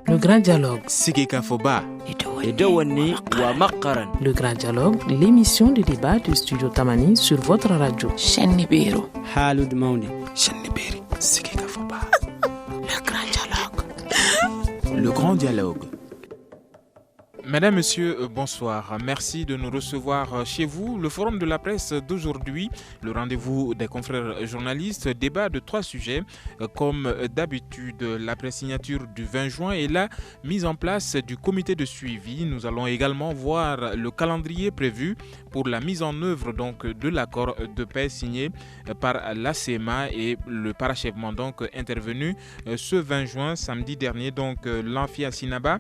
Le grand dialogue. Sigika Foba. Le grand dialogue, l'émission de débat du studio Tamani sur votre radio. Shenibiro. Halud Mauni. Shenibiri. Sigika Foba. Le grand dialogue. Le grand dialogue. Mesdames, Messieurs, bonsoir. Merci de nous recevoir chez vous. Le forum de la presse d'aujourd'hui, le rendez-vous des confrères journalistes, débat de 3 sujets. Comme d'habitude, l'après-signature du 20 juin et la mise en place du comité de suivi. Nous allons également voir le calendrier prévu pour la mise en œuvre donc, de l'accord de paix signé par l'ACMA et le parachèvement donc intervenu ce 20 juin, samedi dernier. Donc l'Amphia Sinaba,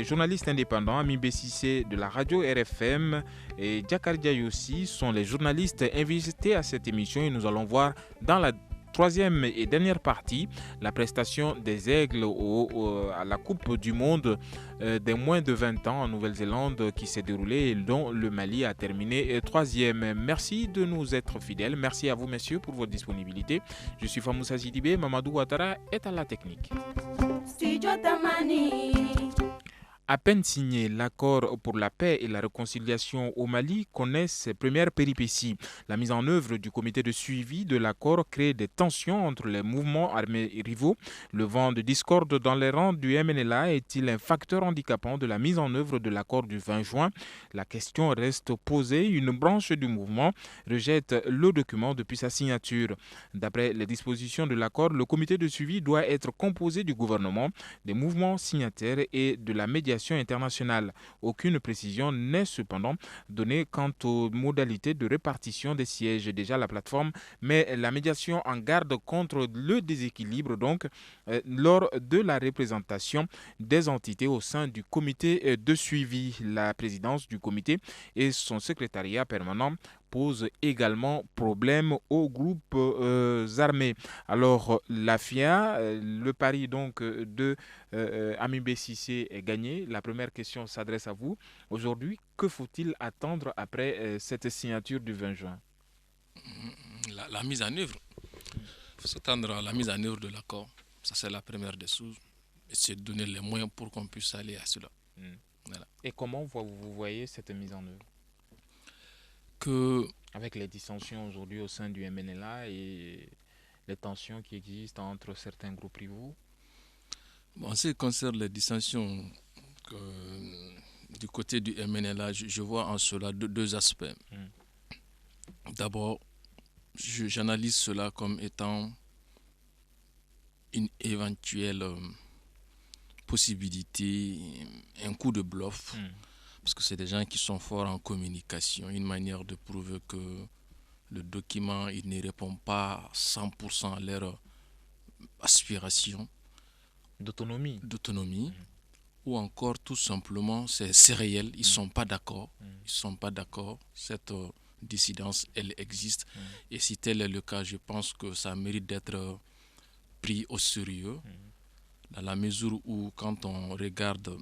journaliste indépendant, Ami Bessissé de la radio RFM et Diakar Diayossi sont les journalistes invités à cette émission et nous allons voir dans la troisième et dernière partie la prestation des Aigles à la Coupe du Monde des moins de 20 ans en Nouvelle-Zélande qui s'est déroulée et dont le Mali a terminé troisième. Merci de nous être fidèles. Merci à vous messieurs pour votre disponibilité. Je suis Famoussa Zidibé, Mamadou Ouattara est à la technique. Studio Tamani. À peine signé, l'accord pour la paix et la réconciliation au Mali connaît ses premières péripéties. La mise en œuvre du comité de suivi de l'accord crée des tensions entre les mouvements armés rivaux. Le vent de discorde dans les rangs du MNLA est-il un facteur handicapant de la mise en œuvre de l'accord du 20 juin? La question reste posée. Une branche du mouvement rejette le document depuis sa signature. D'après les dispositions de l'accord, le comité de suivi doit être composé du gouvernement, des mouvements signataires et de la médiation internationale. Aucune précision n'est cependant donnée quant aux modalités de répartition des sièges. Déjà, la plateforme met la médiation en garde contre le déséquilibre lors de la représentation des entités au sein du comité de suivi. La présidence du comité et son secrétariat permanent pose également problème aux groupes armés. Alors la FIA, le pari donc de Ami Bessissé est gagné. La première question s'adresse à vous. Aujourd'hui, que faut-il attendre après cette signature du 20 juin? La mise en œuvre. Il faut s'attendre à la mise en œuvre de l'accord. Ça, c'est la première des choses. Et c'est de donner les moyens pour qu'on puisse aller à cela. Voilà. Et comment vous voyez cette mise en œuvre? Avec les dissensions aujourd'hui au sein du MNLA et les tensions qui existent entre certains groupes rivaux? En ce qui concerne les dissensions du côté du MNLA, je vois en cela deux aspects. D'abord, j'analyse cela comme étant une éventuelle possibilité, un coup de bluff. Parce que c'est des gens qui sont forts en communication, une manière de prouver que le document il ne répond pas 100% à leurs aspirations d'autonomie. Ou encore tout simplement c'est réel, ils ne sont pas d'accord. Cette dissidence elle existe et si tel est le cas, je pense que ça mérite d'être pris au sérieux dans la mesure où quand on regarde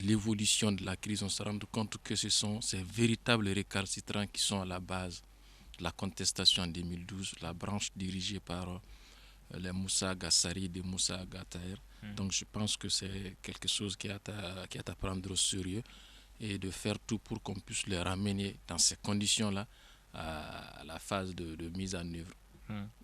l'évolution de la crise, on se rend compte que ce sont ces véritables récalcitrants qui sont à la base de la contestation en 2012, la branche dirigée par les Moussa Gassari et Moussa Gataer. Donc je pense que c'est quelque chose qui est à prendre au sérieux et de faire tout pour qu'on puisse les ramener dans ces conditions-là à la phase de mise en œuvre.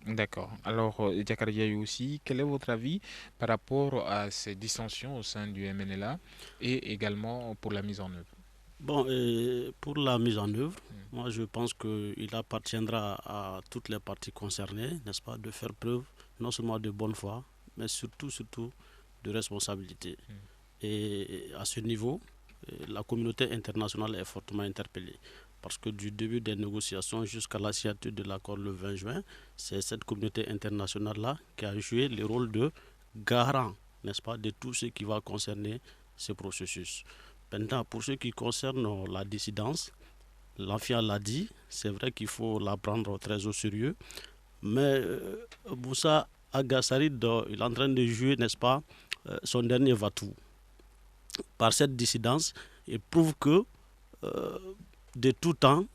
D'accord. Alors, Diakar Diayossi, quel est votre avis par rapport à ces dissensions au sein du MNLA et également pour la mise en œuvre? Bon, pour la mise en œuvre, moi je pense qu'il appartiendra à toutes les parties concernées, n'est-ce pas, de faire preuve non seulement de bonne foi, mais surtout de responsabilité. Et à ce niveau, la communauté internationale est fortement interpellée. Parce que du début des négociations jusqu'à la signature de l'accord le 20 juin, c'est cette communauté internationale-là qui a joué le rôle de garant, n'est-ce pas, de tout ce qui va concerner ce processus. Maintenant, pour ce qui concerne la dissidence, l'Amphia l'a dit, c'est vrai qu'il faut la prendre très au sérieux, mais Moussa Agassari, il est en train de jouer, n'est-ce pas, son dernier va-tout. Par cette dissidence, il prouve que de tout temps,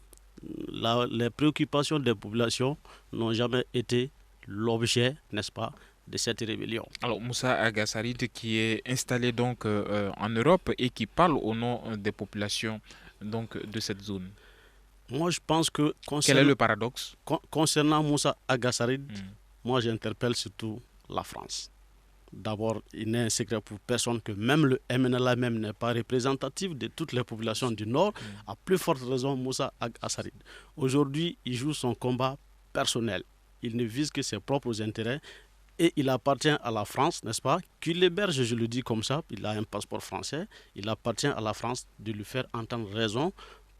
les préoccupations des populations n'ont jamais été l'objet, n'est-ce pas, de cette rébellion. Alors Moussa Agasarid qui est installé donc en Europe et qui parle au nom des populations donc de cette zone. Moi je pense que quel est le paradoxe concernant Moussa Agasarid, moi j'interpelle surtout la France. D'abord, il n'est un secret pour personne que même le MNLA même n'est pas représentatif de toutes les populations du Nord. À plus forte raison, Moussa Agasarid. Aujourd'hui, il joue son combat personnel. Il ne vise que ses propres intérêts et il appartient à la France, n'est-ce pas, qui l'héberge, je le dis comme ça, il a un passeport français. Il appartient à la France de lui faire entendre raison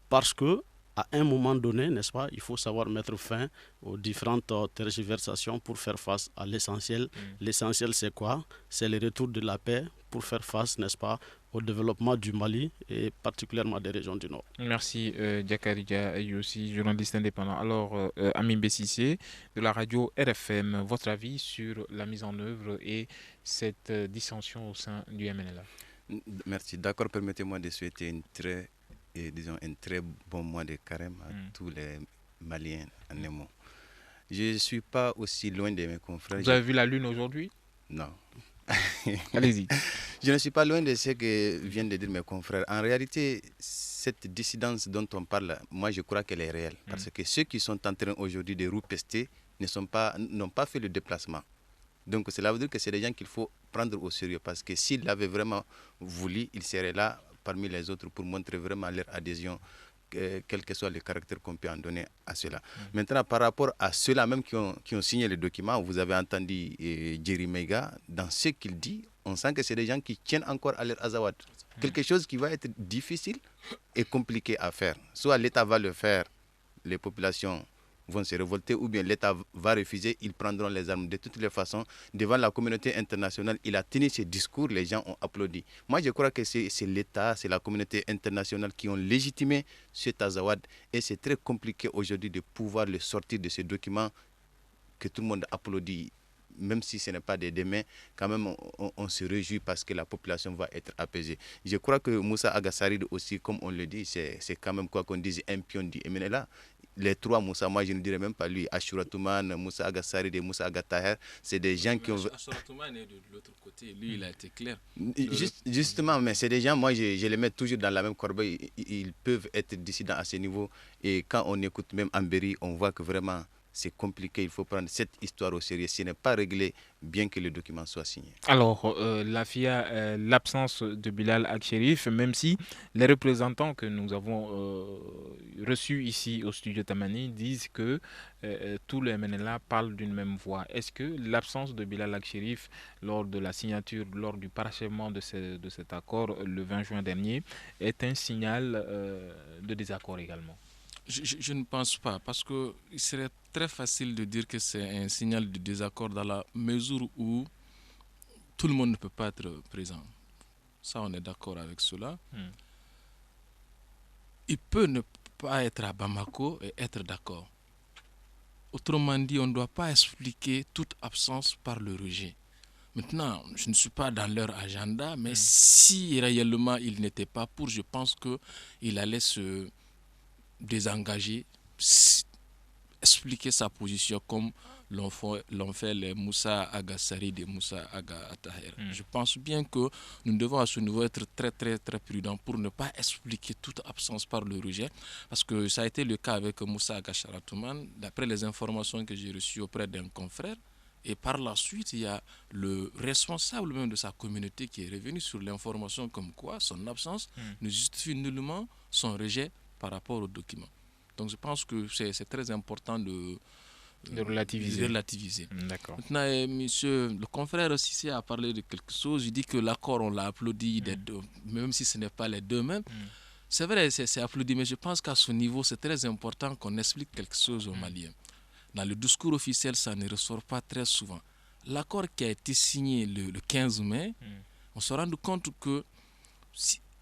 parce que à un moment donné, n'est-ce pas, il faut savoir mettre fin aux différentes tergiversations pour faire face à l'essentiel. L'essentiel, c'est quoi? C'est le retour de la paix pour faire face, n'est-ce pas, au développement du Mali et particulièrement des régions du Nord. Merci Diakaridja Ayossi, journaliste indépendant. Alors, Amin Bessissé de la radio RFM, votre avis sur la mise en œuvre et cette dissension au sein du MNLA? Merci. D'accord, permettez-moi de souhaiter un très bon mois de carême à tous les Maliens en un mot. Je ne suis pas aussi loin de mes confrères. Vous avez vu la lune aujourd'hui? Non. Allez-y. Je ne suis pas loin de ce que viennent de dire mes confrères. En réalité, cette dissidence dont on parle, moi je crois qu'elle est réelle. Parce que ceux qui sont en train aujourd'hui de roupester n'ont pas fait le déplacement. Donc cela veut dire que c'est des gens qu'il faut prendre au sérieux. Parce que s'ils l'avaient vraiment voulu, ils seraient là parmi les autres pour montrer vraiment leur adhésion, quel que soit le caractère qu'on peut en donner à cela. Maintenant, par rapport à ceux-là même qui ont signé le document, vous avez entendu Jerry Mega, dans ce qu'il dit, on sent que c'est des gens qui tiennent encore à leur azawad. Quelque chose qui va être difficile et compliqué à faire. Soit l'État va le faire, les populations vont se révolter, ou bien l'État va refuser, ils prendront les armes. De toutes les façons, devant la communauté internationale, il a tenu ce discours, les gens ont applaudi. Moi, je crois que c'est l'État, c'est la communauté internationale qui ont légitimé ce Azawad, et c'est très compliqué aujourd'hui de pouvoir le sortir de ce document que tout le monde applaudit. Même si ce n'est pas des mains, quand même on se réjouit parce que la population va être apaisée. Je crois que Moussa Agasarid aussi, comme on le dit, c'est quand même quoi qu'on dise, un pion du MNLA. Les trois Moussa, moi je ne dirais même pas lui, Ashura Touman, Moussa Agasarid et Moussa Agataher, c'est des gens qui ont... Ashura Touman est de l'autre côté, lui il a été clair. Justement, mais c'est des gens, moi je les mets toujours dans la même corbeille, ils peuvent être dissidents à ce niveau. Et quand on écoute même Amberi, on voit que vraiment... c'est compliqué, il faut prendre cette histoire au sérieux. Ce n'est pas réglé, bien que le document soit signé. Alors, l'absence de Bilal Al-Sherif, même si les représentants que nous avons reçus ici au studio Tamani disent que tous les MNLA parlent d'une même voix. Est-ce que l'absence de Bilal Al-Sherif lors de la signature, lors du parachèvement de cet accord le 20 juin dernier, est un signal de désaccord également? Je ne pense pas, parce qu'il serait très facile de dire que c'est un signal de désaccord dans la mesure où tout le monde ne peut pas être présent. Ça, on est d'accord avec cela. Il peut ne pas être à Bamako et être d'accord. Autrement dit, on ne doit pas expliquer toute absence par le rejet. Maintenant, je ne suis pas dans leur agenda, mais si réellement il n'était pas pour, je pense qu'il allait se désengager, expliquer sa position comme l'ont fait les Moussa Agasarid et Moussa Agataher. Je pense bien que nous devons à ce niveau être très très très prudents pour ne pas expliquer toute absence par le rejet, parce que ça a été le cas avec Moussa Agacharatoumane, d'après les informations que j'ai reçues auprès d'un confrère. Et par la suite, il y a le responsable même de sa communauté qui est revenu sur l'information comme quoi son absence ne justifie nullement son rejet par rapport au document. Donc je pense que c'est très important de relativiser. D'accord. Maintenant, monsieur, le confrère Sissé a parlé de quelque chose. Il dit que l'accord, on l'a applaudi, même si ce n'est pas les deux mêmes. C'est vrai, c'est applaudi, mais je pense qu'à ce niveau, c'est très important qu'on explique quelque chose aux Maliens. Dans le discours officiel, ça ne ressort pas très souvent. L'accord qui a été signé le 15 mai, on se rend compte que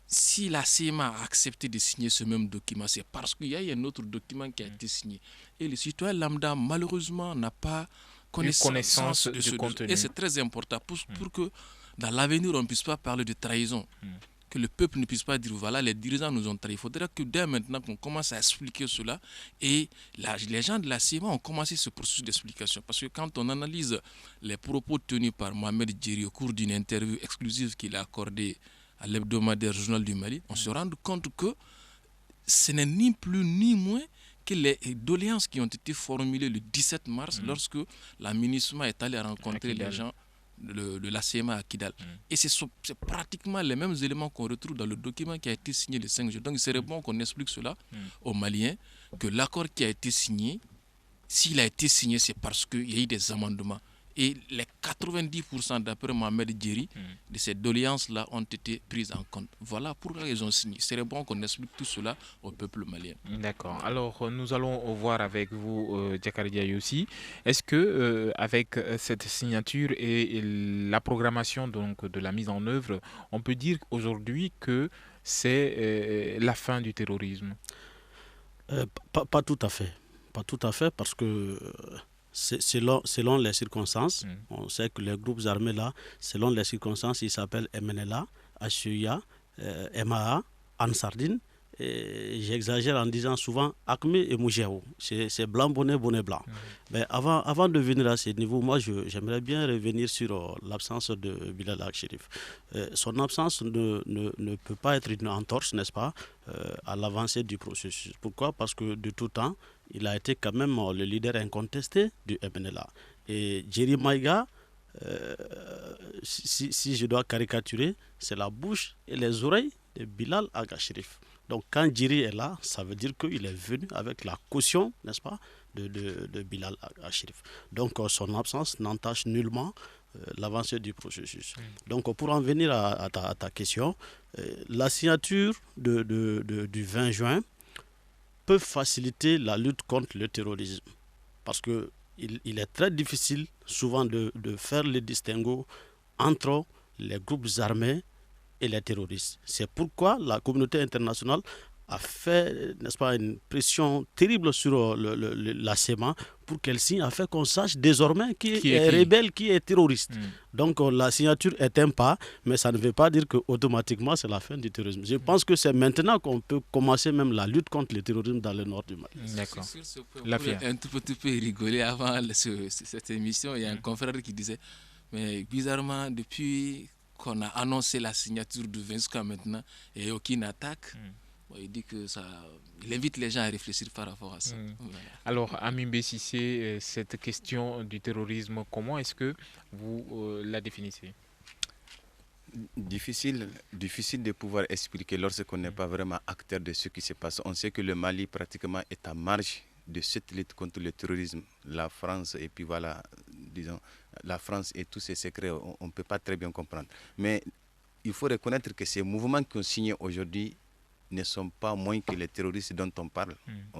si la CMA a accepté de signer ce même document, c'est parce qu'il y a un autre document qui a été signé. Et le citoyen lambda, malheureusement, n'a pas connaissance de ce contenu. Et c'est très important pour que dans l'avenir, on ne puisse pas parler de trahison. que le peuple ne puisse pas dire voilà, les dirigeants nous ont trahis. Il faudrait que dès maintenant qu'on commence à expliquer cela. Et les gens de la CEMA ont commencé ce processus d'explication. Parce que quand on analyse les propos tenus par Mohamed Djeri au cours d'une interview exclusive qu'il a accordée à l'hebdomadaire Journal du Mali, on se rend compte que ce n'est ni plus ni moins que les doléances qui ont été formulées le 17 mars lorsque la MINUSMA est allée rencontrer les gens de la CMA à Kidal. Et c'est pratiquement les mêmes éléments qu'on retrouve dans le document qui a été signé le 5 juin. Donc il serait bon qu'on explique cela aux Maliens, que l'accord qui a été signé, s'il a été signé, c'est parce qu'il y a eu des amendements. Et les 90% d'après Mohamed Djeri de ces doléances-là ont été prises en compte. Voilà pourquoi ils ont signé. C'est bon qu'on explique tout cela au peuple malien. D'accord. Alors, nous allons voir avec vous, Diakari Diayoussi. Est-ce que, avec cette signature et la programmation donc, de la mise en œuvre, on peut dire aujourd'hui que c'est la fin du terrorisme? Pas tout à fait. Pas tout à fait parce que... Selon les circonstances, on sait que les groupes armés là, selon les circonstances, ils s'appellent MNLA, HUA, MAA, Ansardine. J'exagère en disant souvent Acme et Moujéo. C'est blanc, bonnet, bonnet blanc. Mais avant de venir à ce niveau, moi j'aimerais bien revenir sur l'absence de Bilal Al-Chérif. Son absence ne peut pas être une entorse, n'est-ce pas, à l'avancée du processus. Pourquoi? Parce que de tout temps, il a été quand même le leader incontesté du MNLA. Et Djeri Maïga, si je dois caricaturer, c'est la bouche et les oreilles de Bilal Al-Chérif. Donc quand Djeri est là, ça veut dire qu'il est venu avec la caution, n'est-ce pas, de Bilal Al-Chérif. Donc son absence n'entache nullement l'avancée du processus. Donc pour en venir à ta question, la signature du 20 juin peut faciliter la lutte contre le terrorisme. Parce qu'il est très difficile souvent de faire le distinguo entre les groupes armés et les terroristes. C'est pourquoi la communauté internationale a fait, n'est-ce pas, une pression terrible sur la CEMA pour qu'elle signe, afin qu'on sache désormais qui est rebelle, qui est terroriste. Donc la signature est un pas, mais ça ne veut pas dire qu'automatiquement c'est la fin du terrorisme. Je pense que c'est maintenant qu'on peut commencer même la lutte contre le terrorisme dans le nord du Mali. D'accord. Un tout petit peu rigoler avant cette émission, il y a un confrère qui disait, mais bizarrement depuis qu'on a annoncé la signature du 20 jusqu'à maintenant et aucune attaque. Il dit que il invite les gens à réfléchir par rapport à ça. Voilà. Alors, Amimbe Sissé, cette question du terrorisme, comment est-ce que vous la définissez? Difficile de pouvoir expliquer lorsqu'on n'est pas vraiment acteur de ce qui se passe. On sait que le Mali pratiquement est à marge de cette lutte contre le terrorisme. La France et puis voilà, disons, la France et tous ses secrets, on ne peut pas très bien comprendre. Mais il faut reconnaître que ces mouvements qui ont signé aujourd'hui ne sont pas moins que les terroristes dont on parle.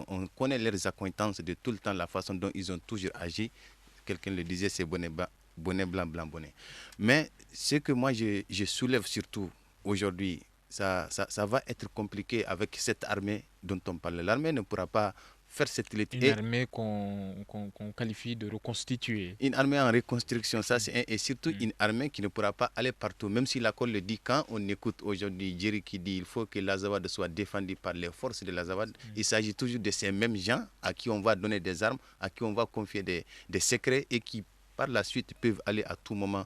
On connaît leurs accointances de tout le temps, la façon dont ils ont toujours agi. Quelqu'un le disait, c'est bonnet blanc, blanc, bonnet. Mais ce que moi je soulève surtout aujourd'hui, ça va être compliqué avec cette armée dont on parle. L'armée ne pourra pas faire cette lutte. Une armée qu'on qualifie de reconstituée. Une armée en reconstruction, ça c'est et surtout une armée qui ne pourra pas aller partout. Même si l'accord le dit, quand on écoute aujourd'hui Djeri qui dit qu'il faut que l'Azawad soit défendu par les forces de l'Azawad, il s'agit toujours de ces mêmes gens à qui on va donner des armes, à qui on va confier des secrets et qui par la suite peuvent aller à tout moment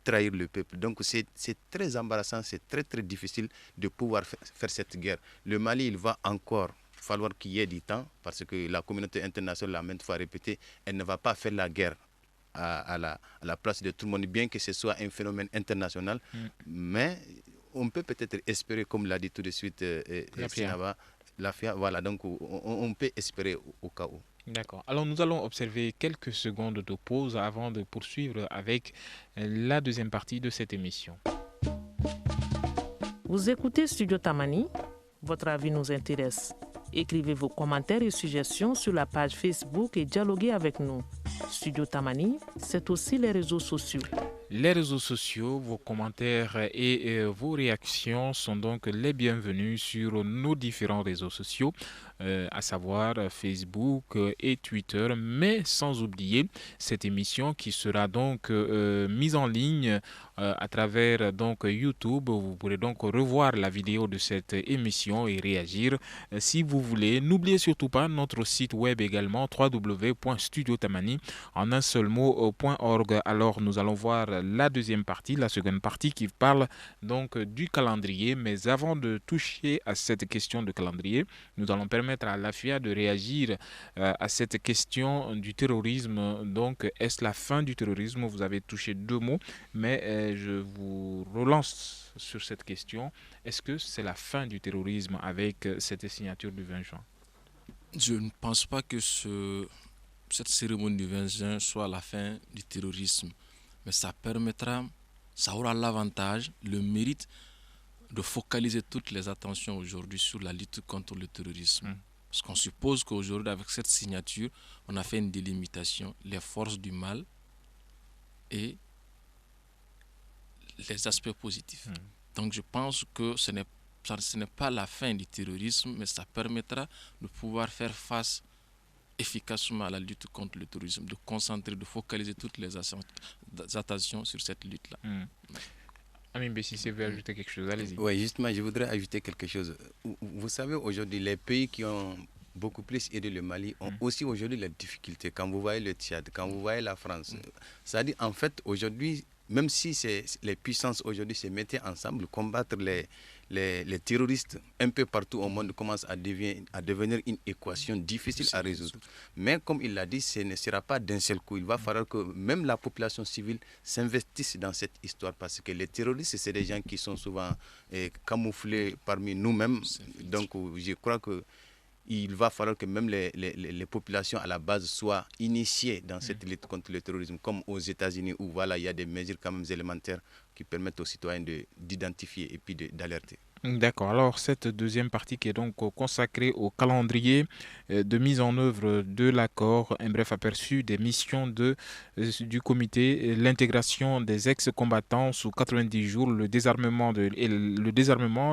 trahir le peuple. Donc c'est très embarrassant, c'est très très difficile de pouvoir faire cette guerre. Le Mali, il va encore falloir qu'il y ait du temps, parce que la communauté internationale l'a maintes fois répété, elle ne va pas faire la guerre à la place de tout le monde, bien que ce soit un phénomène international. Mais on peut peut-être espérer, comme l'a dit tout de suite la FIA, voilà, donc on peut espérer au cas où. D'accord. Alors nous allons observer quelques secondes de pause avant de poursuivre avec la deuxième partie de cette émission. Vous écoutez Studio Tamani, votre avis nous intéresse. Écrivez vos commentaires et suggestions sur la page Facebook et dialoguez avec nous. Studio Tamani, c'est aussi les réseaux sociaux. Les réseaux sociaux, vos commentaires et vos réactions sont donc les bienvenus sur nos différents réseaux sociaux, à savoir Facebook et Twitter, mais sans oublier cette émission qui sera donc mise en ligne à travers donc YouTube. Vous pourrez donc revoir la vidéo de cette émission et réagir si vous voulez. N'oubliez surtout pas notre site web également, www.studiotamani en un seul mot.org. Alors nous allons voir la deuxième partie, la seconde partie qui parle donc du calendrier. Mais avant de toucher à cette question de calendrier, nous allons permettre à Lafia de réagir à cette question du terrorisme. Donc, est-ce la fin du terrorisme? Vous avez touché deux mots, mais je vous relance sur cette question. Est-ce que c'est la fin du terrorisme avec cette signature du 20 juin? Je ne pense pas que cette cérémonie du 20 juin soit la fin du terrorisme. Mais ça permettra, ça aura l'avantage, le mérite de focaliser toutes les attentions aujourd'hui sur la lutte contre le terrorisme. Parce qu'on suppose qu'aujourd'hui, avec cette signature, on a fait une délimitation, les forces du mal et les aspects positifs. Donc je pense que ce n'est pas la fin du terrorisme, mais ça permettra de pouvoir faire face efficacement à la lutte contre le terrorisme, de concentrer, de focaliser toutes les attentions sur cette lutte-là. Amin Bessissé veut ajouter quelque chose, allez-y. Oui, justement, je voudrais ajouter quelque chose. Vous savez, aujourd'hui, les pays qui ont beaucoup plus aidé le Mali ont aussi aujourd'hui les difficultés. Quand vous voyez le Tchad, quand vous voyez la France, c'est-à-dire, en fait, aujourd'hui, même si les puissances aujourd'hui se mettaient ensemble, combattre les terroristes un peu partout au monde commence à devenir une équation difficile à résoudre. Mais comme il l'a dit, ce ne sera pas d'un seul coup. Il va falloir que même la population civile s'investisse dans cette histoire parce que les terroristes, c'est des gens qui sont souvent camouflés parmi nous-mêmes. Donc je crois que il va falloir que même les populations à la base soient initiées dans cette lutte contre le terrorisme, comme aux États-Unis où voilà, il y a des mesures quand même élémentaires qui permettent aux citoyens d'identifier et puis d'alerter. D'accord, alors cette deuxième partie qui est donc consacrée au calendrier de mise en œuvre de l'accord, un bref aperçu des missions du comité, l'intégration des ex-combattants sous 90 jours, le désarmement,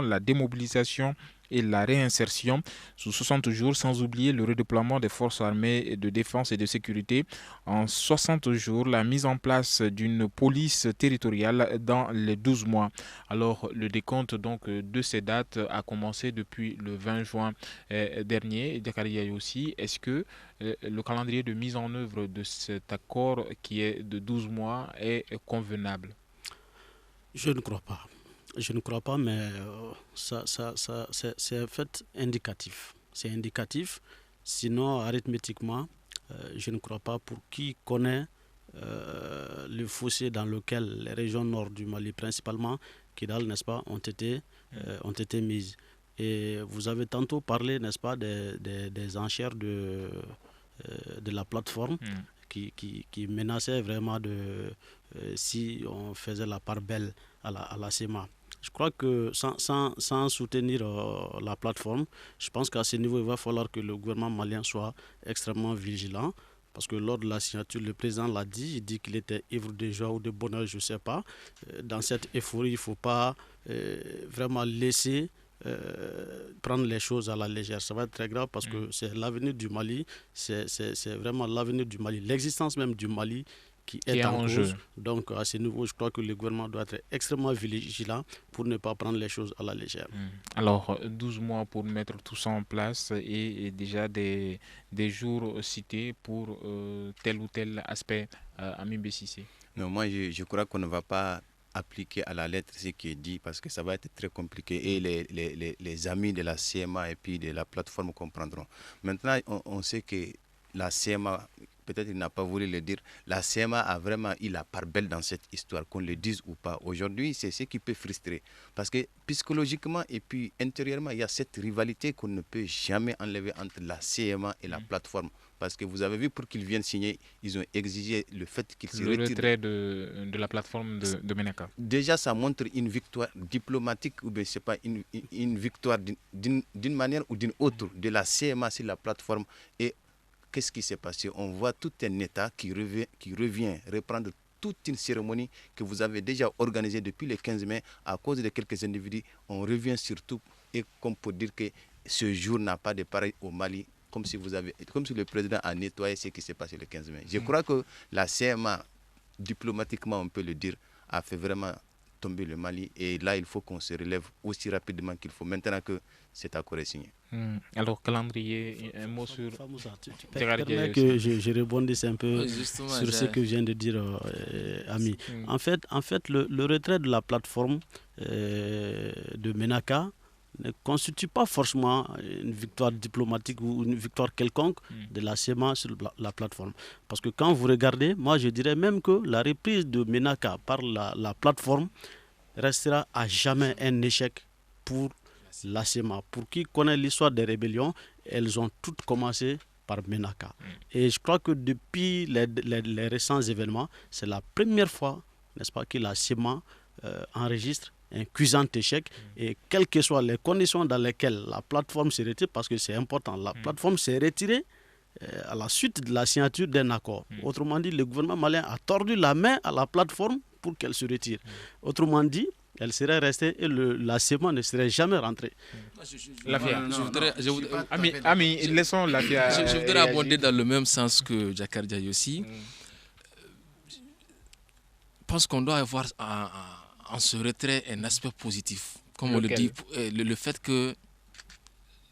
la démobilisation et la réinsertion sous 60 jours, sans oublier le redéploiement des forces armées de défense et de sécurité en 60 jours, la mise en place d'une police territoriale dans les 12 mois. Alors, le décompte donc de ces dates a commencé depuis le 20 juin dernier. Dakar aussi, est-ce que le calendrier de mise en œuvre de cet accord qui est de 12 mois est convenable? Je ne crois pas. Je ne crois pas, mais c'est un fait indicatif. C'est indicatif. Sinon, arithmétiquement, je ne crois pas. Pour qui connaît le fossé dans lequel les régions nord du Mali, principalement Kidal, n'est-ce pas, ont été mises. Et vous avez tantôt parlé, n'est-ce pas, des enchères de la plateforme qui menaçaient vraiment si on faisait la part belle à la CEMA. Je crois que sans soutenir la plateforme, je pense qu'à ce niveau, il va falloir que le gouvernement malien soit extrêmement vigilant. Parce que lors de la signature, le président l'a dit, il dit qu'il était ivre de joie ou de bonheur, je ne sais pas. Dans cette euphorie, il ne faut pas vraiment laisser prendre les choses à la légère. Ça va être très grave parce que c'est l'avenir du Mali, c'est vraiment l'avenir du Mali, l'existence même du Mali qui est en cause. Donc à ce niveau, je crois que le gouvernement doit être extrêmement vigilant pour ne pas prendre les choses à la légère. Alors 12 mois pour mettre tout ça en place et déjà des jours cités pour tel ou tel aspect. Amin Bessissé. Non, moi je crois qu'on ne va pas appliquer à la lettre ce qui est dit parce que ça va être très compliqué et les amis de la CMA et puis de la plateforme comprendront. Maintenant, on sait que la CMA, peut-être il n'a pas voulu le dire, la CMA a vraiment eu la part belle dans cette histoire, qu'on le dise ou pas. Aujourd'hui, c'est ce qui peut frustrer. Parce que psychologiquement et puis intérieurement, il y a cette rivalité qu'on ne peut jamais enlever entre la CMA et la plateforme. Parce que vous avez vu, pour qu'ils viennent signer, ils ont exigé le fait qu'ils se retirent. Le retrait de la plateforme de Menaka. Déjà, ça montre une victoire diplomatique ou bien c'est pas une victoire d'une manière ou d'une autre de la CMA sur la plateforme. Et qu'est-ce qui s'est passé? On voit tout un État qui revient reprendre toute une cérémonie que vous avez déjà organisée depuis le 15 mai à cause de quelques individus. On revient surtout, et comme pour dire que ce jour n'a pas de pareil au Mali, comme si le président a nettoyé ce qui s'est passé le 15 mai. Je crois que la CMA, diplomatiquement on peut le dire, a fait vraiment tomber le Mali, et là il faut qu'on se relève aussi rapidement qu'il faut maintenant que cet accord est signé. Alors, calendrier, un mot sur... Famoussa, tu permets que je rebondisse un peu sur ce que vient de dire Ami. En fait le retrait de la plateforme de Ménaka ne constitue pas forcément une victoire diplomatique ou une victoire quelconque de la CEMA sur la plateforme. Parce que quand vous regardez, moi je dirais même que la reprise de Ménaka par la plateforme restera à jamais un échec pour la CEMA. Pour qui connaît l'histoire des rébellions, elles ont toutes commencé par Ménaka. Et je crois que depuis les récents événements, c'est la première fois, n'est-ce pas, que la CEMA enregistre un cuisant échec, et quelles que soient les conditions dans lesquelles la plateforme s'est retirée, parce que c'est important, la plateforme s'est retirée à la suite de la signature d'un accord. Autrement dit, le gouvernement malien a tordu la main à la plateforme pour qu'elle se retire. Autrement dit, elle serait restée et la CEMA ne serait jamais rentrée. Ami, laissons la FIA. Je voudrais abonder dans le même sens que Jakar Diayossi. Je pense qu'on doit avoir en ce retrait un aspect positif. Comme on le dit, le fait que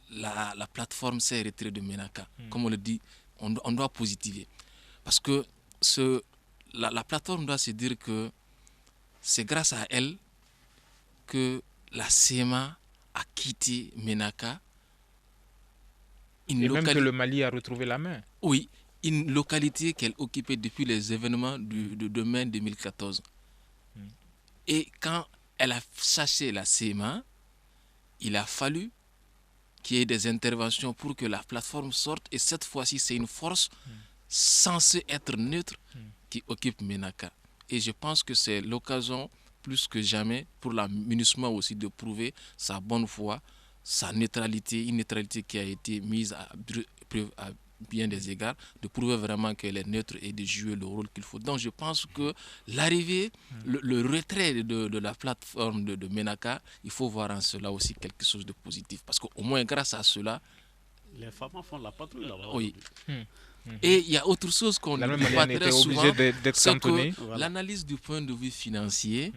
la plateforme s'est retirée de Ménaka, comme on le dit, on doit positiver. Parce que la plateforme doit se dire que c'est grâce à elle que la CEMA a quitté Ménaka. Même que le Mali a retrouvé la main. Oui, une localité qu'elle occupait depuis les événements de mai 2014. Et quand elle a chassé la CEMA, il a fallu qu'il y ait des interventions pour que la plateforme sorte. Et cette fois-ci, c'est une force censée être neutre qui occupe Ménaka. Et je pense que c'est l'occasion, plus que jamais, pour la MINUSMA aussi de prouver sa bonne foi, sa neutralité, une neutralité qui a été mise à bien des égards, de prouver vraiment qu'elle est neutre et de jouer le rôle qu'il faut. Donc je pense que l'arrivée, le retrait de la plateforme de Ménaka, il faut voir en cela aussi quelque chose de positif. Parce qu'au moins grâce à cela... Les femmes font la patrouille là-bas. Oui. Et il y a autre chose qu'on ne dit pas très souvent, c'est que l'analyse du point de vue financier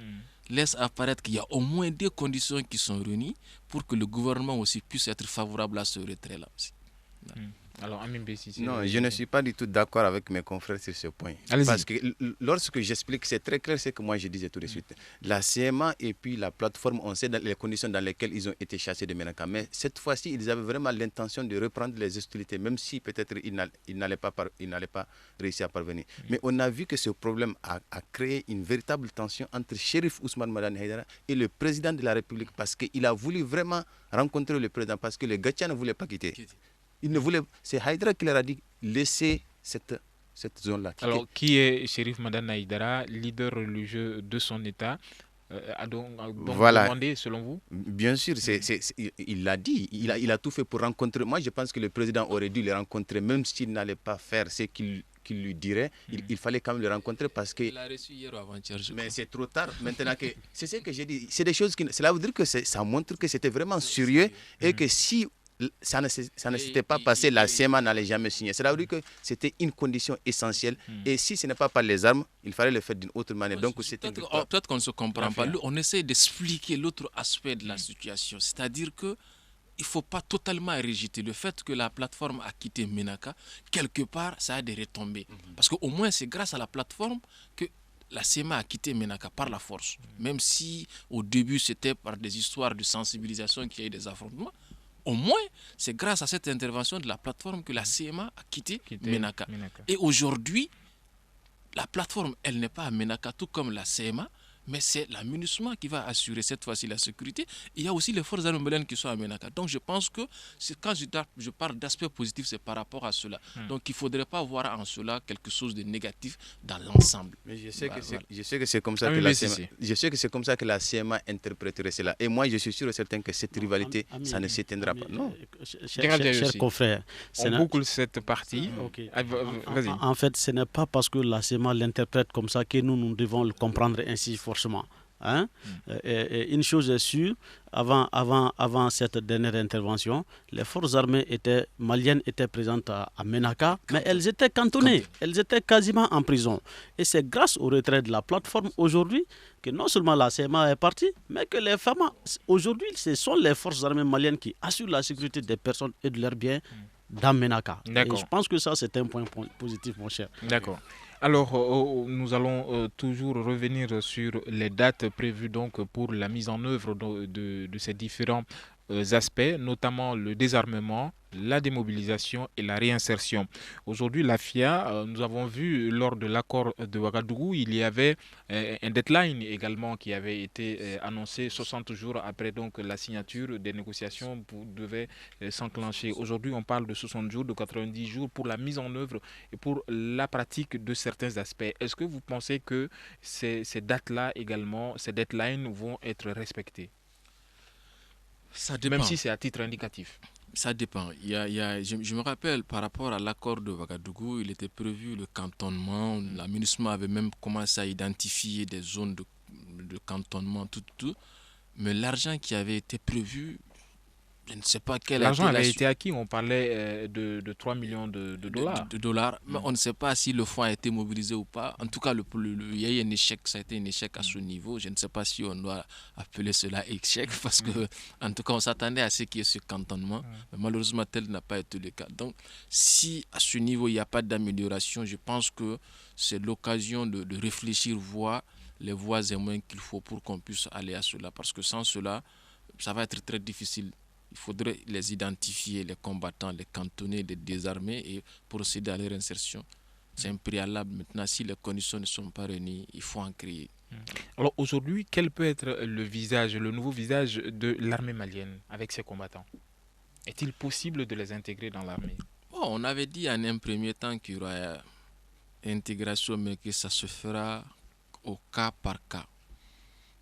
laisse apparaître qu'il y a au moins deux conditions qui sont réunies pour que le gouvernement aussi puisse être favorable à ce retrait-là aussi. Alors, Amin Bessi, non, je ne suis pas du tout d'accord avec mes confrères sur ce point. Parce que lorsque j'explique, c'est très clair ce que moi je disais tout de suite. La CMA et puis la plateforme, on sait dans les conditions dans lesquelles ils ont été chassés de Ménaka. Mais cette fois-ci, ils avaient vraiment l'intention de reprendre les hostilités, même si peut-être ils n'allaient pas réussir à parvenir. Mais on a vu que ce problème a créé une véritable tension entre Chérif Ousmane Madani Haïdara et le président de la République, parce qu'il a voulu vraiment rencontrer le président, parce que les Gatchas ne voulaient pas quitter. C'est Haïdara qui leur a dit laissez cette zone-là. Alors, qui est Chérif Madani Haïdara, leader religieux de son État, a donc demandé, selon vous? Bien sûr, il l'a dit, il a tout fait pour rencontrer. Moi, je pense que le président aurait dû le rencontrer, même s'il n'allait pas faire ce qu'il lui dirait, il fallait quand même le rencontrer parce que... Il a reçu hier ou avant-hier, mais c'est trop tard. Maintenant, c'est ce que j'ai dit. C'est des choses qui... Cela veut dire que ça montre que c'était vraiment sérieux et que si ça ne s'était pas passé, la CEMA n'allait jamais signer. Cela veut dire que c'était une condition essentielle. Et si ce n'est pas par les armes, il fallait le faire d'une autre manière. Donc, peut-être qu'on ne se comprend pas. On essaie d'expliquer l'autre aspect de la situation. C'est-à-dire que il ne faut pas totalement rejeter le fait que la plateforme a quitté Ménaka. Quelque part, ça a des retombées. Parce qu'au moins, c'est grâce à la plateforme que la CEMA a quitté Ménaka par la force. Même si au début, c'était par des histoires de sensibilisation qu'il y a eu des affrontements. Au moins, c'est grâce à cette intervention de la plateforme que la CEMA a quitté Ménaka. Et aujourd'hui, la plateforme, elle n'est pas à Ménaka, tout comme la CEMA, mais c'est la MINUSMA qui va assurer cette fois-ci la sécurité. Il y a aussi les forces armées maliennes qui sont à Ménaka. Donc je pense que quand je parle d'aspect positif, c'est par rapport à cela. Donc il ne faudrait pas voir en cela quelque chose de négatif dans l'ensemble. Mais je sais que c'est comme ça que la CMA, je sais que c'est comme ça que la CMA interpréterait cela. Et moi, je suis sûr et certain que cette rivalité, ça ne s'éteindra pas. Non. Chers confrères, on boucle cette partie. Vas-y. En fait, ce n'est pas parce que la CMA l'interprète comme ça que nous devons le comprendre ainsi forcément. Et une chose est sûre, avant cette dernière intervention, les forces armées maliennes étaient présentes à Ménaka, mais elles étaient cantonnées, elles étaient quasiment en prison. Et c'est grâce au retrait de la plateforme aujourd'hui que non seulement la CMA est partie, mais que les FAMA, aujourd'hui, ce sont les forces armées maliennes qui assurent la sécurité des personnes et de leurs biens dans Ménaka. Et je pense que ça, c'est un point positif, mon cher. D'accord. Alors, nous allons toujours revenir sur les dates prévues donc pour la mise en œuvre de ces différents aspects, notamment le désarmement, la démobilisation et la réinsertion. Aujourd'hui, la FIA, nous avons vu lors de l'accord de Ouagadougou, il y avait un deadline également qui avait été annoncé 60 jours après donc la signature des négociations devait s'enclencher. Aujourd'hui, on parle de 60 jours, de 90 jours pour la mise en œuvre et pour la pratique de certains aspects. Est-ce que vous pensez que ces dates-là également, ces deadlines vont être respectées? Ça dépend. Même si c'est à titre indicatif. Ça dépend. Je me rappelle, par rapport à l'accord de Ouagadougou, il était prévu le cantonnement. La MINUSMA avait même commencé à identifier des zones de cantonnement, tout. Mais l'argent qui avait été prévu, je ne sais pas quel l'argent avait été acquis, on parlait de 3 millions de dollars. De dollars, mais on ne sait pas si le fonds a été mobilisé ou pas. En tout cas, il y a eu un échec, ça a été un échec à ce niveau. Je ne sais pas si on doit appeler cela échec, parce que, en tout cas, on s'attendait à ce qu'il y ait ce cantonnement, mais malheureusement, tel n'a pas été le cas. Donc, si à ce niveau, il n'y a pas d'amélioration, je pense que c'est l'occasion de réfléchir, voir les voies et moyens qu'il faut pour qu'on puisse aller à cela, parce que sans cela, ça va être très difficile. Il faudrait les identifier, les combattants, les cantonner, les désarmer et procéder à leur insertion. C'est un préalable. Maintenant, si les conditions ne sont pas réunies, il faut en créer. Alors aujourd'hui, quel peut être le nouveau visage de l'armée malienne avec ses combattants? Est-il possible de les intégrer dans l'armée? On avait dit en un premier temps qu'il y aura intégration, mais que ça se fera au cas par cas.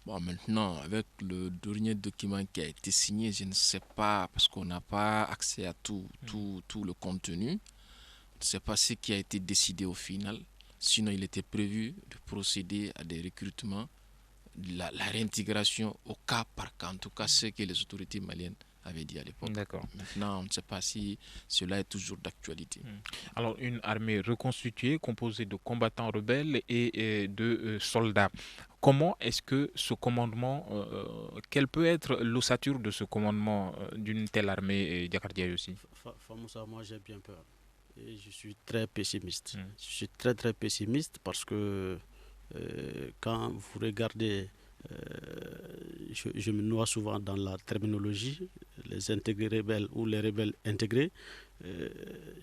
Bon, maintenant, avec le dernier document qui a été signé, je ne sais pas, parce qu'on n'a pas accès à tout le contenu. Je ne sais pas ce qui a été décidé au final. Sinon, il était prévu de procéder à des recrutements, la réintégration au cas par cas. En tout cas, ce que les autorités maliennes avaient dit à l'époque. D'accord. Maintenant, on ne sait pas si cela est toujours d'actualité. Alors, une armée reconstituée, composée de combattants rebelles et de soldats. Comment est-ce que ce commandement, quelle peut être l'ossature de ce commandement d'une telle armée, Diakardia aussi? Famoussa, moi j'ai bien peur. Et je suis très pessimiste. Je suis très très pessimiste parce que quand vous regardez, je me noie souvent dans la terminologie, les intégrés rebelles ou les rebelles intégrés.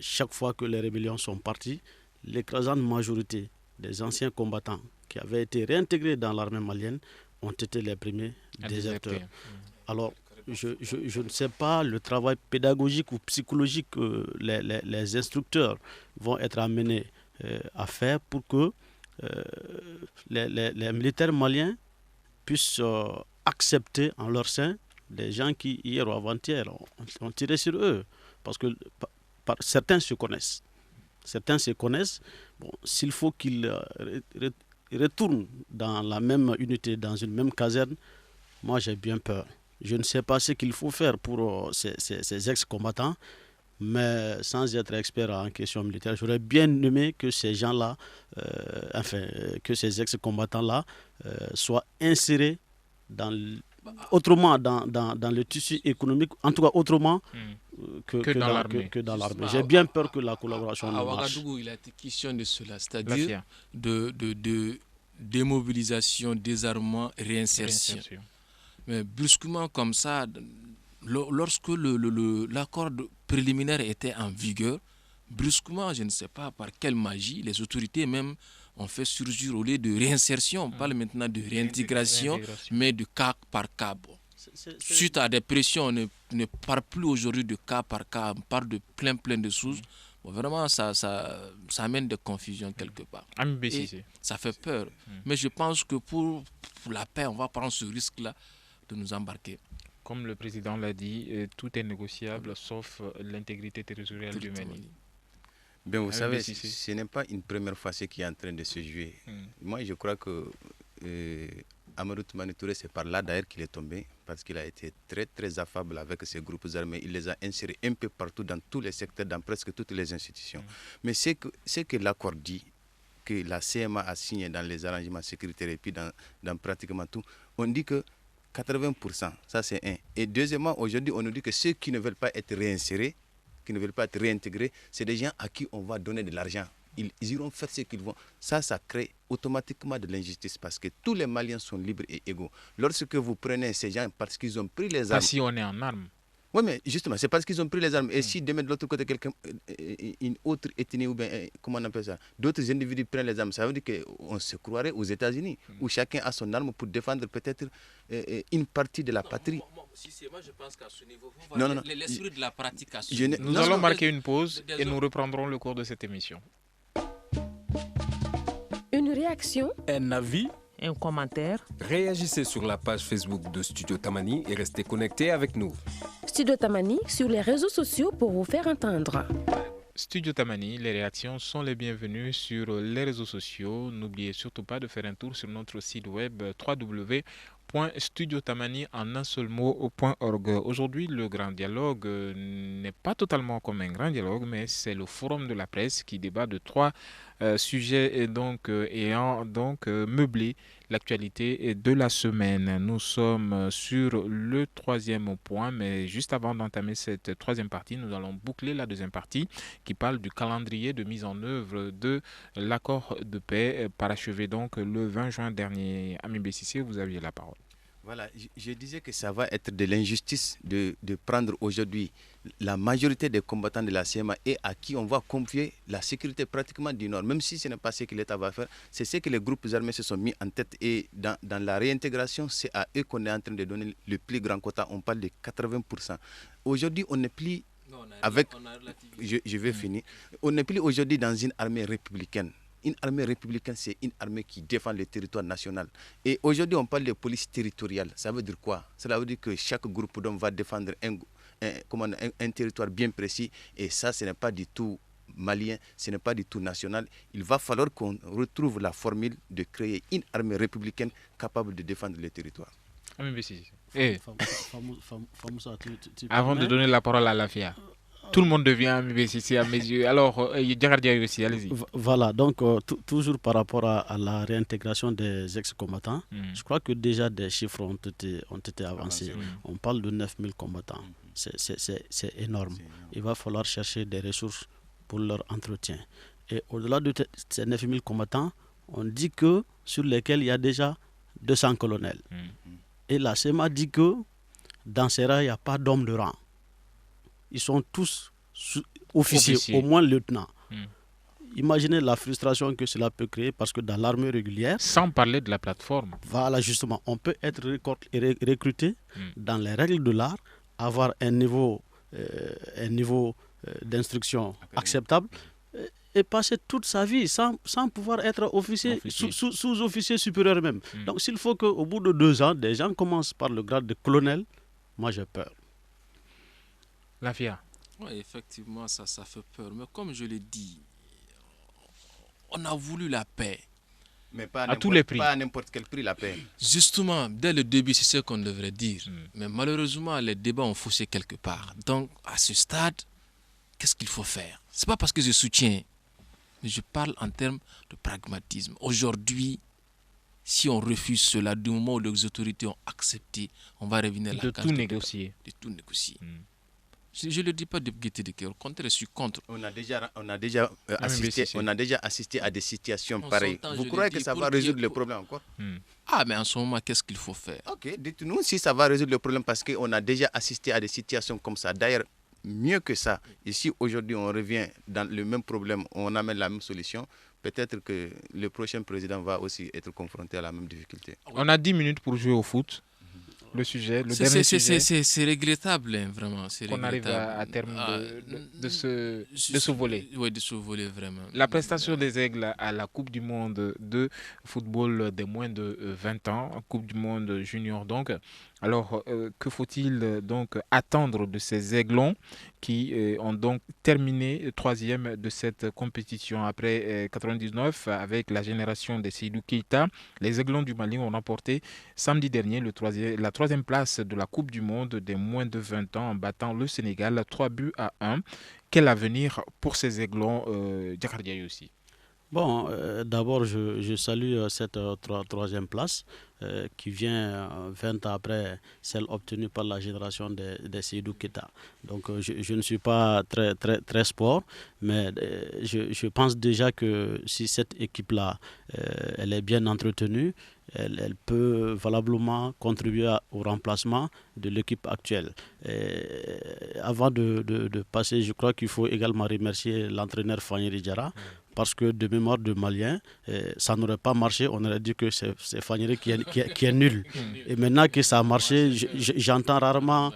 Chaque fois que les rébellions sont parties, l'écrasante majorité des anciens combattants qui avaient été réintégrés dans l'armée malienne ont été les premiers déserteurs. Alors, je ne sais pas le travail pédagogique ou psychologique que les instructeurs vont être amenés à faire pour que les militaires maliens puissent accepter en leur sein des gens qui, hier ou avant-hier, ont tiré sur eux. Parce que certains se connaissent. Certains se connaissent. Bon, s'il faut qu'ils retournent dans la même unité, dans une même caserne, moi j'ai bien peur. Je ne sais pas ce qu'il faut faire pour ces ex-combattants, mais sans être expert en question militaire, j'aurais bien aimé que ces gens-là, que ces ex-combattants-là soient insérés autrement dans le tissu économique, en tout cas autrement que dans l'armée. J'ai bien peur que la collaboration ne marche. À Ouagadougou, il a été question de cela, c'est-à-dire de démobilisation, désarmement, réinsertion. Mais brusquement comme ça, lorsque l'accord préliminaire était en vigueur, brusquement, je ne sais pas par quelle magie, les autorités même on fait surgir, au lieu de réinsertion, on parle maintenant de réintégration, mais de cas par cas. Bon. Suite à des pressions, on ne parle plus aujourd'hui de cas par cas, on parle de plein de choses. Bon, vraiment, ça amène des confusions quelque part. Et ça fait peur. Mais je pense que pour la paix, on va prendre ce risque-là de nous embarquer. Comme le président l'a dit, tout est négociable sauf l'intégrité territoriale du Mali. Bien, vous savez, ce n'est pas une première fois ce qui est en train de se jouer. Moi, je crois que Amadou Toumani Touré, c'est par là d'ailleurs qu'il est tombé, parce qu'il a été très très affable avec ces groupes armés. Il les a insérés un peu partout dans tous les secteurs, dans presque toutes les institutions. Mais c'est que l'accord dit, que la CMA a signé dans les arrangements sécuritaires et puis dans pratiquement tout, on dit que 80%, ça c'est un. Et deuxièmement, aujourd'hui, on nous dit que ceux qui ne veulent pas être réinsérés, qui ne veulent pas être réintégrés, c'est des gens à qui on va donner de l'argent. Ils iront faire ce qu'ils vont. Ça crée automatiquement de l'injustice parce que tous les Maliens sont libres et égaux. Lorsque vous prenez ces gens parce qu'ils ont pris les armes... Pas si on est en armes. Oui, mais justement, c'est parce qu'ils ont pris les armes. Et si demain de l'autre côté, une autre ethnie ou bien, comment on appelle ça, d'autres individus prennent les armes, ça veut dire qu'on se croirait aux États-Unis, où chacun a son arme pour défendre peut-être une partie de la patrie. Moi, je pense qu'à ce niveau, l'esprit de la pratication. Nous allons marquer une pause et nous reprendrons le cours de cette émission. Une réaction, un avis, un commentaire. Réagissez sur la page Facebook de Studio Tamani et restez connectés avec nous. Studio Tamani sur les réseaux sociaux pour vous faire entendre. Studio Tamani, les réactions sont les bienvenues sur les réseaux sociaux. N'oubliez surtout pas de faire un tour sur notre site web www.studiotamani en un seul mot.org. Aujourd'hui, le grand dialogue n'est pas totalement comme un grand dialogue, mais c'est le forum de la presse qui débat de trois sujets ayant meublé l'actualité de la semaine. Nous sommes sur le troisième point, mais juste avant d'entamer cette troisième partie, nous allons boucler la deuxième partie qui parle du calendrier de mise en œuvre de l'accord de paix parachevé donc le 20 juin dernier. Ami Bessissé, vous aviez la parole. Voilà, je disais que ça va être de l'injustice de prendre aujourd'hui la majorité des combattants de la CMA et à qui on va confier la sécurité pratiquement du Nord, même si ce n'est pas ce que l'État va faire, c'est ce que les groupes armés se sont mis en tête et dans la réintégration, c'est à eux qu'on est en train de donner le plus grand quota, on parle de 80%. Aujourd'hui, on n'est plus avec... Je vais finir. On n'est plus aujourd'hui dans une armée républicaine. Une armée républicaine, c'est une armée qui défend le territoire national. Et aujourd'hui, on parle de police territoriale. Ça veut dire quoi? Cela veut dire que chaque groupe d'hommes va défendre un territoire bien précis. Et ça, ce n'est pas du tout malien, ce n'est pas du tout national. Il va falloir qu'on retrouve la formule de créer une armée républicaine capable de défendre le territoire. Avant de donner la parole à Lafia. Tout le monde devient MBCC à mes yeux. Alors, Djagardia aussi, allez-y. Voilà, donc toujours par rapport à la réintégration des ex-combattants, je crois que déjà des chiffres ont été avancés. On parle de 9000 combattants. C'est énorme. Il va falloir chercher des ressources pour leur entretien. Et au-delà de ces 9000 combattants, on dit que sur lesquels il y a déjà 200 colonels. Et la CEMA dit que dans ces rangs, il n'y a pas d'hommes de rang. Ils sont tous officiers, au moins lieutenants. Imaginez la frustration que cela peut créer parce que dans l'armée régulière... Sans parler de la plateforme. Voilà, justement. On peut être recruté dans les règles de l'art, avoir un niveau d'instruction acceptable et passer toute sa vie sans pouvoir être officier. Sous-officier supérieur même. Donc s'il faut qu'au bout de 2 ans, des gens commencent par le grade de colonel, moi j'ai peur. Lafia. Oui, effectivement, ça fait peur. Mais comme je l'ai dit, on a voulu la paix. Mais pas à tous les prix. Pas à n'importe quel prix, la paix. Justement, dès le début, c'est ce qu'on devrait dire. Mais malheureusement, les débats ont faussé quelque part. Donc, à ce stade, qu'est-ce qu'il faut faire? Ce n'est pas parce que je soutiens, mais je parle en termes de pragmatisme. Aujourd'hui, si on refuse cela, du moment où les autorités ont accepté, on va revenir à la case de tout négocier. De tout négocier. Je ne le dis pas de gaieté de cœur, au contraire, je suis contre. On a déjà assisté à des situations pareilles. Vous croyez que ça va résoudre le problème encore? Ah, mais en ce moment, qu'est-ce qu'il faut faire? Ok, dites-nous si ça va résoudre le problème parce qu'on a déjà assisté à des situations comme ça. D'ailleurs, mieux que ça, ici aujourd'hui, on revient dans le même problème, on amène la même solution. peut-être que le prochain président va aussi être confronté à la même difficulté. On a 10 minutes pour jouer au foot. Le dernier sujet. C'est regrettable, hein, vraiment. Qu'on arrive à terme de ce volet. Oui, de ce volet, vraiment. La prestation des Aigles à la Coupe du Monde de football des moins de 20 ans, Coupe du Monde junior donc. Alors, que faut-il donc attendre de ces Aiglons qui ont donc terminé troisième de cette compétition après 99 avec la génération de Seydou Keita. Les Aiglons du Mali ont remporté samedi dernier la troisième place de la Coupe du Monde des moins de 20 ans en battant le Sénégal 3-1. Quel avenir pour ces Aiglons, Diakardiaï aussi? Bon, d'abord, je salue cette troisième place qui vient 20 ans après celle obtenue par la génération des Seydou Keita. Donc, je ne suis pas très sport, mais je pense déjà que si cette équipe-là, elle est bien entretenue, elle peut valablement contribuer au remplacement de l'équipe actuelle. Avant de passer, je crois qu'il faut également remercier l'entraîneur Fanyeri Diarra, parce que de mémoire de Malien, ça n'aurait pas marché, on aurait dit que c'est Fanyeri qui est nul. Et maintenant que ça a marché, j'entends rarement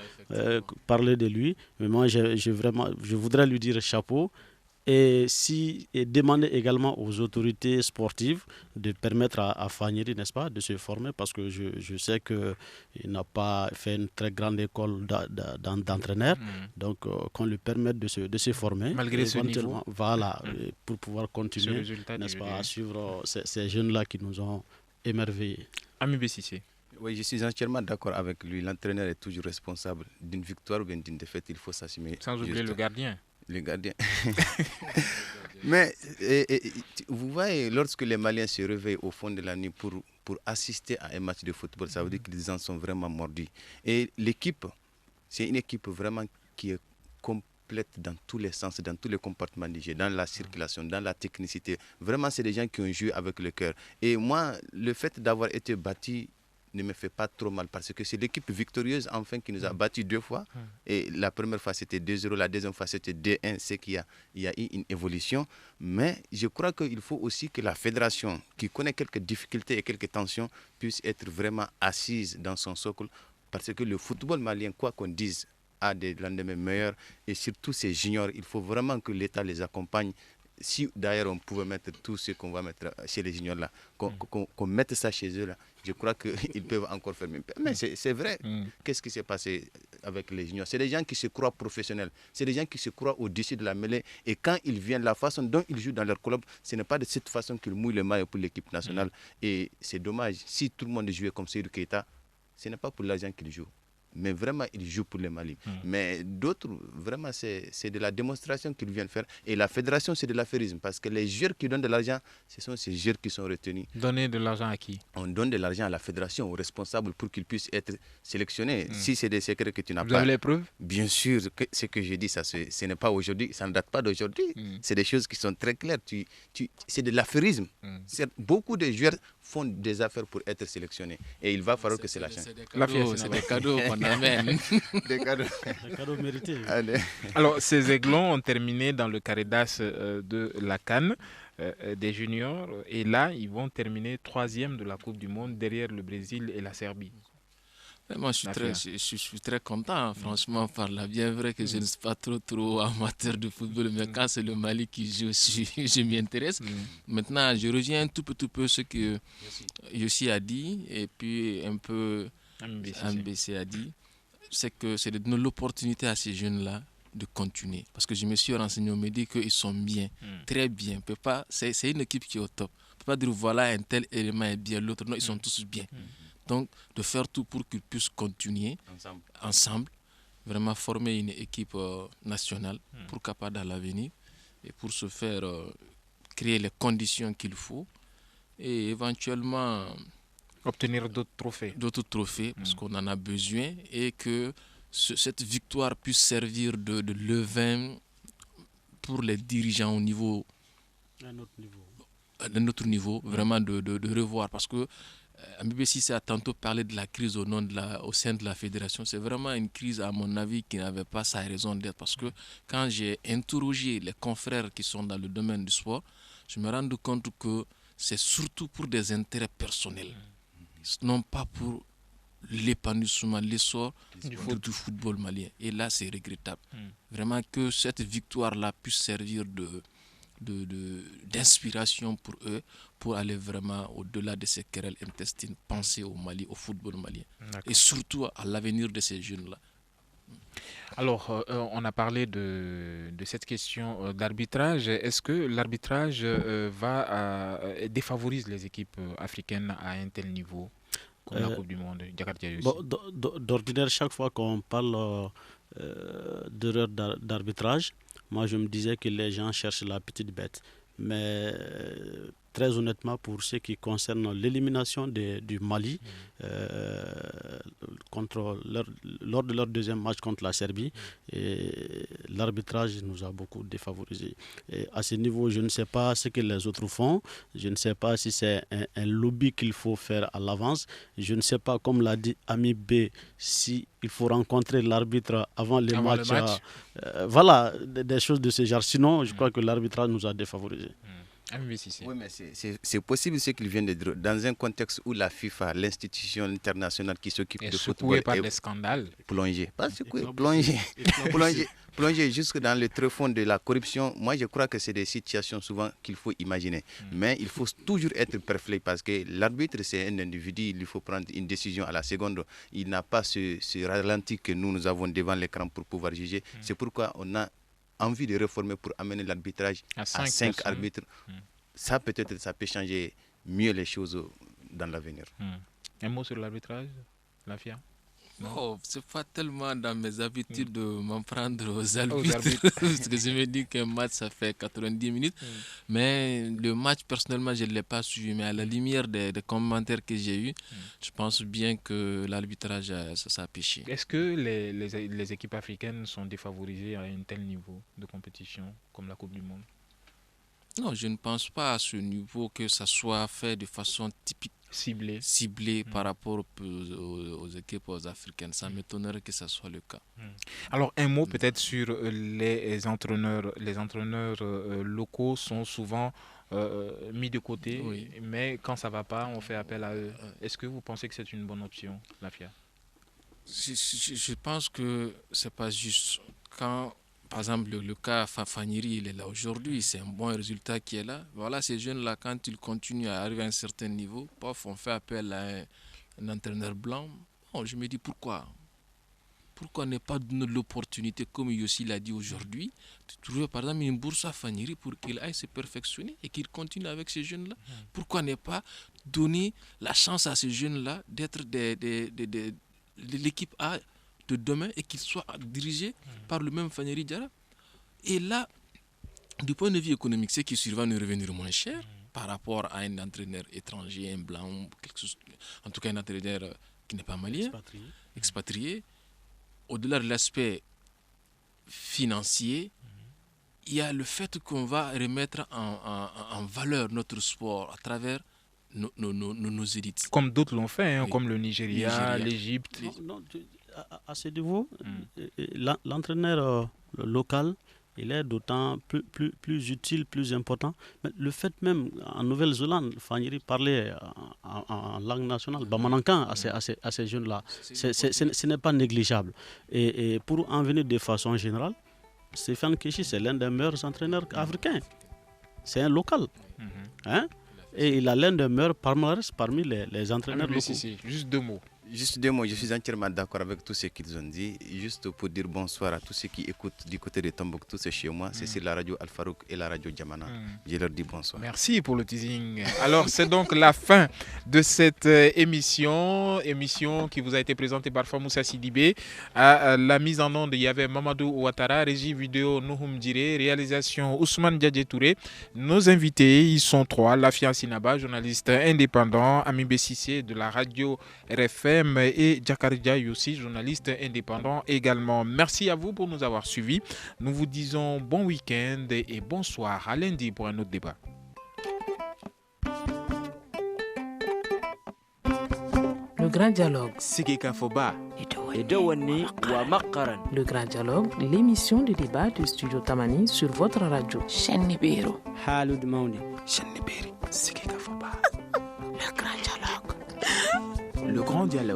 parler de lui, mais moi je voudrais lui dire chapeau. Et demander également aux autorités sportives de permettre à Fanyeri, n'est-ce pas, de se former, parce que je sais qu'il n'a pas fait une très grande école d'entraîneur, donc qu'on lui permette de se former. Malgré ce niveau. Voilà, pour pouvoir continuer, n'est-ce pas, à suivre ces jeunes-là qui nous ont émerveillés. Ami Bessissé. Oui, je suis entièrement d'accord avec lui. L'entraîneur est toujours responsable d'une victoire ou bien d'une défaite, il faut s'assumer. Sans oublier le gardien. Le gardien. Mais vous voyez, lorsque les Maliens se réveillent au fond de la nuit pour assister à un match de football, ça veut dire qu'ils en sont vraiment mordus. Et l'équipe, c'est une équipe vraiment qui est complète dans tous les sens, dans tous les compartiments du jeu, dans la circulation, dans la technicité. Vraiment, c'est des gens qui ont joué avec le cœur. Et moi, le fait d'avoir été battu ne me fait pas trop mal parce que c'est l'équipe victorieuse enfin qui nous a battus 2 fois. Et la première fois c'était 2-0, la deuxième fois c'était 2-1, c'est qu'il y a eu une évolution. Mais je crois qu'il faut aussi que la fédération, qui connaît quelques difficultés et quelques tensions, puisse être vraiment assise dans son socle parce que le football malien, quoi qu'on dise, a des lendemains meilleurs et surtout ces juniors, il faut vraiment que l'État les accompagne. Si d'ailleurs on pouvait mettre tout ce qu'on va mettre chez les juniors là, qu'on mette ça chez eux là, je crois qu'ils peuvent encore faire mieux. Mais c'est vrai. Qu'est-ce qui s'est passé avec les juniors? C'est des gens qui se croient professionnels. C'est des gens qui se croient au-dessus de la mêlée. Et quand ils viennent, la façon dont ils jouent dans leur club, ce n'est pas de cette façon qu'ils mouillent le maillot pour l'équipe nationale. Et c'est dommage. Si tout le monde jouait comme Seydou Keita, ce n'est pas pour l'argent qu'ils jouent. Mais vraiment, ils jouent pour le Mali. Mais d'autres, vraiment, c'est de la démonstration qu'ils viennent faire. Et la fédération, c'est de l'affairisme. Parce que les joueurs qui donnent de l'argent, ce sont ces joueurs qui sont retenus. Donner de l'argent à qui? On donne de l'argent à la fédération, aux responsables, pour qu'ils puissent être sélectionnés. Si c'est des secrets que tu n'as pas... Vous avez les preuves? Bien sûr, ce que je dis, ce n'est pas aujourd'hui, ça ne date pas d'aujourd'hui. C'est des choses qui sont très claires. C'est de l'affairisme. Beaucoup de joueurs font des affaires pour être sélectionnés. Et il va falloir que c'est la chaîne. C'est des cadeaux qu'on amène. Des cadeaux. Des cadeaux mérités. Alors, ces Aiglons ont terminé dans le carré d'as de la CAN des juniors. Et là, ils vont terminer 3e de la Coupe du Monde derrière le Brésil et la Serbie. Moi, je suis très content, franchement, par là. Bien vrai que je ne suis pas trop amateur de football, mais quand c'est le Mali qui joue, je m'y intéresse. Maintenant, je reviens un tout petit peu ce que Yossi a dit, et puis un peu MBC a dit, c'est que c'est de donner l'opportunité à ces jeunes-là de continuer. Parce que je me suis renseigné, on me dit qu'ils sont bien, très bien. C'est une équipe qui est au top. On ne peut pas dire, voilà, un tel élément est bien, l'autre, non, ils sont tous bien. Donc, de faire tout pour qu'ils puissent continuer ensemble, vraiment former une équipe nationale, pourquoi pas dans l'avenir, et pour se faire créer les conditions qu'il faut, et éventuellement obtenir d'autres trophées. Parce qu'on en a besoin, et que cette victoire puisse servir de levain pour les dirigeants au niveau, à notre niveau, vraiment de revoir, parce que MBC a tantôt parlé de la crise au sein de la fédération. C'est vraiment une crise, à mon avis, qui n'avait pas sa raison d'être. Parce que quand j'ai interrogé les confrères qui sont dans le domaine du sport, je me rends compte que c'est surtout pour des intérêts personnels, non pas pour l'épanouissement, l'essor du football malien. Et là, c'est regrettable. Vraiment que cette victoire-là puisse servir d'inspiration pour eux, pour aller vraiment au-delà de ces querelles intestines, penser au Mali, au football malien. Et surtout à l'avenir de ces jeunes-là. Alors, on a parlé de cette question d'arbitrage. Est-ce que l'arbitrage défavorise les équipes africaines à un tel niveau comme la Coupe du Monde? D'ordinaire, chaque fois qu'on parle d'erreur d'arbitrage, moi je me disais que les gens cherchent la petite bête. Mais très honnêtement, pour ce qui concerne l'élimination du Mali lors de leur deuxième match contre la Serbie, l'arbitrage nous a beaucoup défavorisés. Et à ce niveau, je ne sais pas ce que les autres font. Je ne sais pas si c'est un lobby qu'il faut faire à l'avance. Je ne sais pas, comme l'a dit Ami B, si il faut rencontrer l'arbitre avant le match. Voilà, des choses de ce genre. Sinon, je crois que l'arbitrage nous a défavorisés. Oui, mais c'est possible ce qu'ils viennent de dire. Dans un contexte où la FIFA, l'institution internationale qui s'occupe de football, par des scandales, plongée jusque dans le tréfonds de la corruption. Moi, je crois que c'est des situations souvent qu'il faut imaginer. Mais il faut toujours être perfect parce que l'arbitre, c'est un individu. Il faut prendre une décision à la seconde. Il n'a pas ce ralenti que nous avons devant l'écran pour pouvoir juger. C'est pourquoi on a envie de réformer pour amener l'arbitrage à 5 arbitres. Ça, peut-être, ça peut changer mieux les choses dans l'avenir. Un mot sur l'arbitrage, Lafia? Non, c'est pas tellement dans mes habitudes de m'en prendre aux arbitres. Parce que je me dis qu'un match, ça fait 90 minutes. Mais le match, personnellement, je ne l'ai pas suivi. Mais à la lumière des commentaires que j'ai eus, je pense bien que l'arbitrage, ça a péché. Est-ce que les équipes africaines sont défavorisées à un tel niveau de compétition comme la Coupe du Monde? Non, je ne pense pas à ce niveau que ça soit fait de façon typique. Ciblé par rapport aux équipes africaines. Ça m'étonnerait que ce soit le cas. Alors, un mot peut-être sur les entraîneurs. Les entraîneurs locaux sont souvent mis de côté, mais quand ça ne va pas, on fait appel à eux. Est-ce que vous pensez que c'est une bonne option, Lafia? Je pense que ce n'est pas juste. Quand, par exemple, le cas Faniri, il est là aujourd'hui, c'est un bon résultat qui est là. Voilà, ces jeunes-là, quand ils continuent à arriver à un certain niveau, on fait appel à un entraîneur blanc. Bon, je me dis pourquoi ne pas donner l'opportunité, comme Yossi l'a dit aujourd'hui, de trouver par exemple une bourse à Faniri pour qu'il aille se perfectionner et qu'il continue avec ces jeunes-là. Pourquoi ne pas donner la chance à ces jeunes-là d'être de l'équipe A de demain et qu'ils soient dirigés par le même Faniri Diarra. Et là, du point de vue économique, ce qui va nous revenir moins cher par rapport à un entraîneur étranger, un blanc, quelque chose, en tout cas un entraîneur qui n'est pas malien, expatrié. Au-delà de l'aspect financier, il y a le fait qu'on va remettre en valeur notre sport à travers nos élites. Comme d'autres l'ont fait, comme le Nigeria, l'Égypte. À ce niveau, l'entraîneur local, il est d'autant plus utile, plus important. Mais le fait même, en Nouvelle-Zélande, Faniri parlait en langue nationale, Bamanankan, à ces jeunes-là. Ce n'est pas négligeable. Et pour en venir de façon générale, Stéphane Keshi, c'est l'un des meilleurs entraîneurs africains. C'est un local. Et il a l'un des meilleurs palmarès parmi les entraîneurs locaux. Juste deux mots. Je suis entièrement d'accord avec tout ce qu'ils ont dit. Juste pour dire bonsoir à tous ceux qui écoutent du côté de Tombouctou, c'est chez moi. C'est sur la radio Al-Farouk et la radio Djamana. Je leur dis bonsoir. Merci pour le teasing. Alors, c'est donc la fin de cette émission qui vous a été présentée par Famoussa Sidibé. À la mise en onde, il y avait Mamadou Ouattara, régie vidéo Nouhoum Djire, réalisation Ousmane Diadje Touré. Nos invités, ils sont 3. Lafia Sinaba, journaliste indépendant, Ami Bessissé de la radio RFM, et Djakardia Yossi, journaliste indépendant également. Merci à vous pour nous avoir suivis. Nous vous disons bon week-end et bonsoir. À lundi pour un autre débat. Le grand dialogue. Sigi Kafoba. Le Grand Dialogue, l'émission de débat du studio Tamani sur votre radio. Le Grand Dialogue.